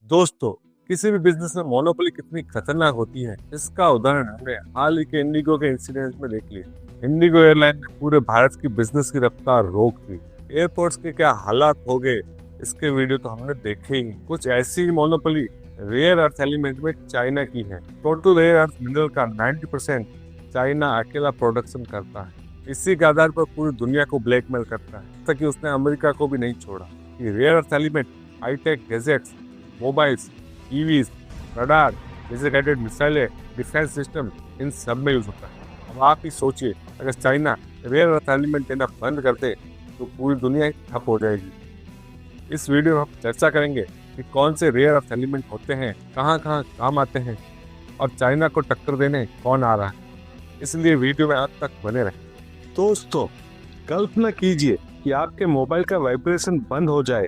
दोस्तों, किसी भी बिजनेस में मोनोपोली कितनी खतरनाक होती है, इसका उदाहरण हमने हाल ही के इंडिगो के इंसिडेंट में देख लिया। इंडिगो एयरलाइन ने पूरे भारत की बिजनेस की रफ्तार रोक दी। एयरपोर्ट्स के क्या हालात हो गए, इसके वीडियो तो हमने देखे ही। कुछ ऐसी मोनोपोली रेयर अर्थ एलिमेंट में चाइना की है। टोटल रेयर अर्थ मिनरल का 90% चाइना अकेला प्रोडक्शन करता है। इसी के आधार पर पूरी दुनिया को ब्लैकमेल करता है, ताकि उसने अमेरिका को भी नहीं छोड़ा। ये rare earth element high tech gadgets, mobiles, EVs, radar, जैसे गाइडेड मिसाइलें, डिफेंस सिस्टम, इन सब में यूज होता है। अब आप ही सोचिए, अगर चाइना रेयर अर्थ एलिमेंट देना बंद कर दे तो पूरी दुनिया ठप हो जाएगी। इस वीडियो में हम चर्चा करेंगे कि कौन से रेयर अर्थ एलिमेंट होते हैं, कहाँ कहाँ काम आते हैं और चाइना को टक्कर देने कौन आ रहा है। इसलिए वीडियो में अंत तक बने रहें। दोस्तों, कल्पना कीजिए कि आपके मोबाइल का वाइब्रेशन बंद हो जाए,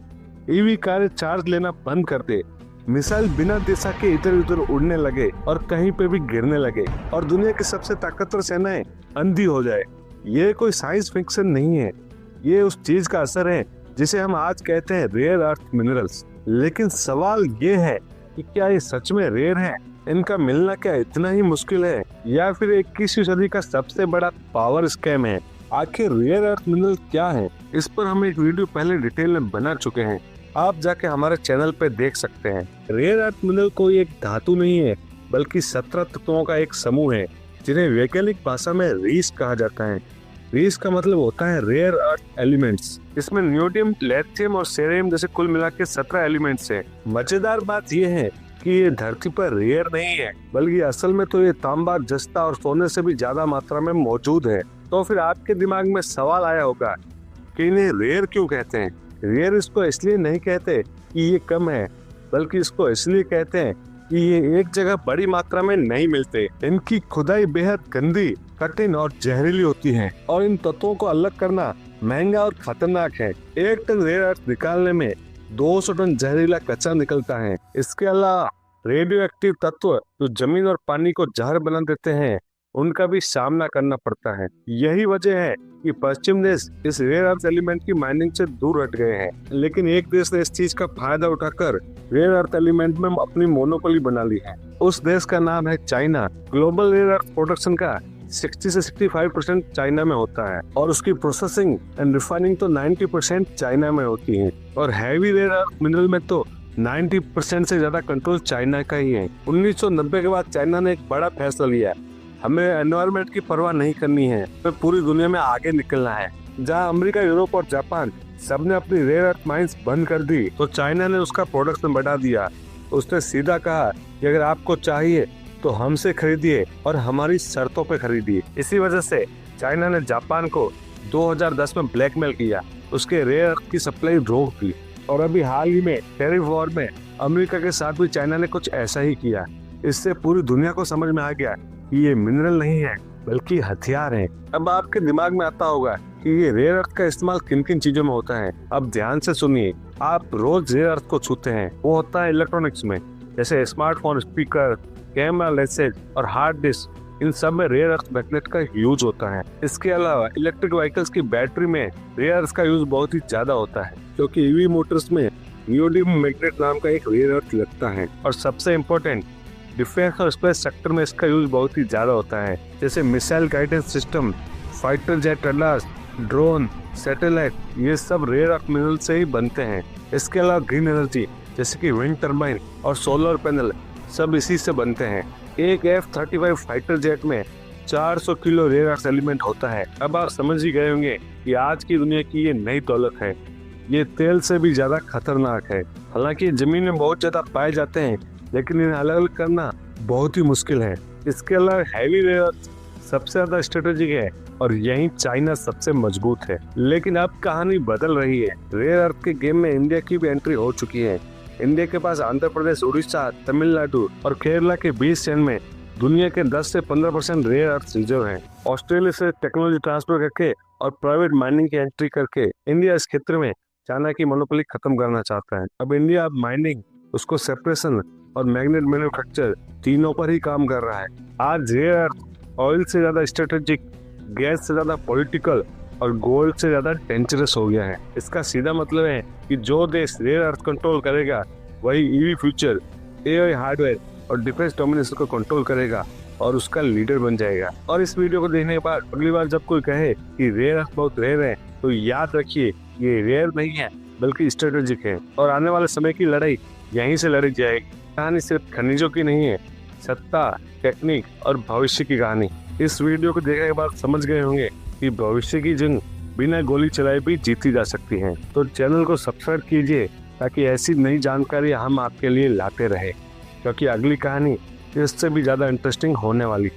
ईवी कारें चार्ज लेना बंद कर दे, मिसाइल बिना दिशा के इधर उधर उड़ने लगे और कहीं पे भी गिरने लगे और दुनिया की सबसे ताकतवर सेनाएं अंधी हो जाए। ये कोई साइंस फिक्शन नहीं है, ये उस चीज का असर है जिसे हम आज कहते हैं रेयर अर्थ मिनरल्स। लेकिन सवाल ये है कि क्या ये सच में रेयर है? इनका मिलना क्या इतना ही मुश्किल है, या फिर 21वीं सदी का सबसे बड़ा पावर स्कैम है? आखिर रेयर अर्थ मिनरल क्या है, इस पर हम एक वीडियो पहले डिटेल में बना चुके हैं, आप जाके हमारे चैनल पे देख सकते हैं। रेयर अर्थ मिनरल कोई एक धातु नहीं है, बल्कि 17 तत्वों का एक समूह है, जिन्हें वैज्ञानिक भाषा में रीस कहा जाता है। रीस का मतलब होता है रेयर अर्थ एलिमेंट्स। इसमें नियोडियम, लिथियम और सेरियम जैसे कुल मिला के 17 एलिमेंट्स है। मजेदार बात यह है कि ये धरती पर रेयर नहीं है, बल्कि असल में तो ये तांबा, जस्ता और सोने से भी ज्यादा मात्रा में मौजूद है। तो फिर आपके दिमाग में सवाल आया होगा कि इन्हें रेयर क्यों कहते हैं? रेयर इसको इसलिए नहीं कहते कि ये कम है, बल्कि इसको इसलिए कहते हैं कि ये एक जगह बड़ी मात्रा में नहीं मिलते। इनकी खुदाई बेहद गंदी, कठिन और जहरीली होती है और इन तत्वों को अलग करना महंगा और खतरनाक है। 1 टन रेयर अर्थ निकालने में 200 टन जहरीला कचरा निकलता है। इसके अलावा रेडियो एक्टिव तत्व जो जमीन और पानी को जहर बना देते हैं, उनका भी सामना करना पड़ता है। यही वजह है कि पश्चिम देश इस रेयर अर्थ एलिमेंट की माइनिंग से दूर हट गए हैं। लेकिन एक देश ने इस चीज का फायदा उठाकर रेयर अर्थ एलिमेंट में अपनी मोनोपोली बना ली है। उस देश का नाम है China. Global rare earth production का 60 से 65% चाइना में होता है और उसकी प्रोसेसिंग एंड रिफाइनिंग तो 90% चाइना में होती है। और हैवी रेयर अर्थ मिनरल में तो 90% से ज्यादा कंट्रोल चाइना का ही है। 1990 के बाद चाइना ने एक बड़ा फैसला लिया, हमें एनवायरनमेंट की परवाह नहीं करनी है, हमें पूरी दुनिया में आगे निकलना है। जहां अमेरिका, यूरोप और जापान सबने अपनी रेयर अर्थ माइंस बंद कर दी, तो चाइना ने उसका प्रोडक्शन बढ़ा दिया। उसने सीधा कहा कि अगर आपको चाहिए तो हमसे खरीदिए और हमारी शर्तों पे खरीदिए। इसी वजह से चाइना ने जापान को 2010 में ब्लैकमेल किया, उसके रेयर अर्थ की सप्लाई रोक दी। और अभी हाल ही में टैरिफ वॉर में अमेरिका के साथ भी चाइना ने कुछ ऐसा ही किया। इससे पूरी दुनिया को समझ में आ गया कि ये मिनरल नहीं है, बल्कि हथियार है। अब आपके दिमाग में आता होगा कि ये रेयर अर्थ का इस्तेमाल किन किन चीजों में होता है। अब ध्यान से सुनिए, आप रोज रेयर अर्थ को छूते हैं, वो होता है इलेक्ट्रॉनिक्स में, जैसे स्मार्टफोन, स्पीकर, कैमरा लेंसेज और हार्ड डिस्क। इन सब में रेयर अर्थ मैग्नेट का यूज होता है। इसके अलावा इलेक्ट्रिक व्हीकल्स की बैटरी में रेयर अर्थ का यूज बहुत ही ज्यादा होता है, क्योंकि ईवी मोटर्स में नियोडियम मैग्नेट नाम का एक रेयर अर्थ लगता है। और सबसे इम्पोर्टेंट, डिफेंस और स्पेस सेक्टर में इसका यूज बहुत ही ज्यादा होता है, जैसे missile guidance system, fighter jet radar, drone, satellite, ये सब रेयर अर्थ मिनरल से ही बनते हैं। इसके अलावा ग्रीन एनर्जी जैसे कि विंड टर्बाइन और सोलर पैनल सब इसी से बनते हैं। एक F-35 फाइटर जेट में 400 किलो रेयर अर्थ एलिमेंट होता है। अब आप समझ ही गए होंगे कि आज की दुनिया की ये नई दौलत है। ये तेल से भी ज्यादा खतरनाक है। हालांकि जमीन में बहुत ज्यादा पाए जाते हैं, लेकिन इन्हें अलग अलग करना बहुत ही मुश्किल है। इसके अलावा हैवी रेयर अर्थ सबसे ज्यादा स्ट्रेटेजिक है और यहीं चाइना सबसे मजबूत है। लेकिन अब कहानी बदल रही है। रेयर अर्थ के गेम में इंडिया की भी एंट्री हो चुकी है। इंडिया के पास आंध्र प्रदेश, उड़ीसा, तमिलनाडु और केरला के 20 चैन में दुनिया के 10 से 15% रेयर अर्थ रिजर्व है। ऑस्ट्रेलिया से टेक्नोलॉजी ट्रांसफर करके और प्राइवेट माइनिंग की एंट्री करके इंडिया इस क्षेत्र में चाइना की मोनोपोली खत्म करना चाहता है। अब इंडिया माइनिंग, उसको सेपरेशन और मैग्नेट मैन्युफैक्चर तीनों पर ही काम कर रहा है। आज रेयर अर्थ ऑयल से ज्यादा स्ट्रेटेजिक, गैस से ज्यादा पॉलिटिकल और गोल्ड से ज्यादा डेंजरस हो गया है। इसका सीधा मतलब है कि जो देश रेयर अर्थ कंट्रोल करेगा वही ईवी फ्यूचर एआई हार्डवेयर और डिफेंस डोमिनेशन को कंट्रोल करेगा और उसका लीडर बन जाएगा। और इस वीडियो को देखने के बाद अगली बार जब कोई कहे कि रेयर अर्थ बहुत रेयर है, तो याद रखिए ये रेयर नहीं है बल्कि स्ट्रेटेजिक है और आने वाले समय की लड़ाई यहीं से लड़ी जाएगी। कहानी सिर्फ खनिजों की नहीं है, सत्ता, टेक्निक और भविष्य की कहानी। इस वीडियो को देखने के बाद समझ गए होंगे कि भविष्य की जंग बिना गोली चलाए भी जीती जा सकती है। तो चैनल को सब्सक्राइब कीजिए ताकि ऐसी नई जानकारी हम आपके लिए लाते रहे, क्योंकि अगली कहानी इससे भी ज्यादा इंटरेस्टिंग होने वाली।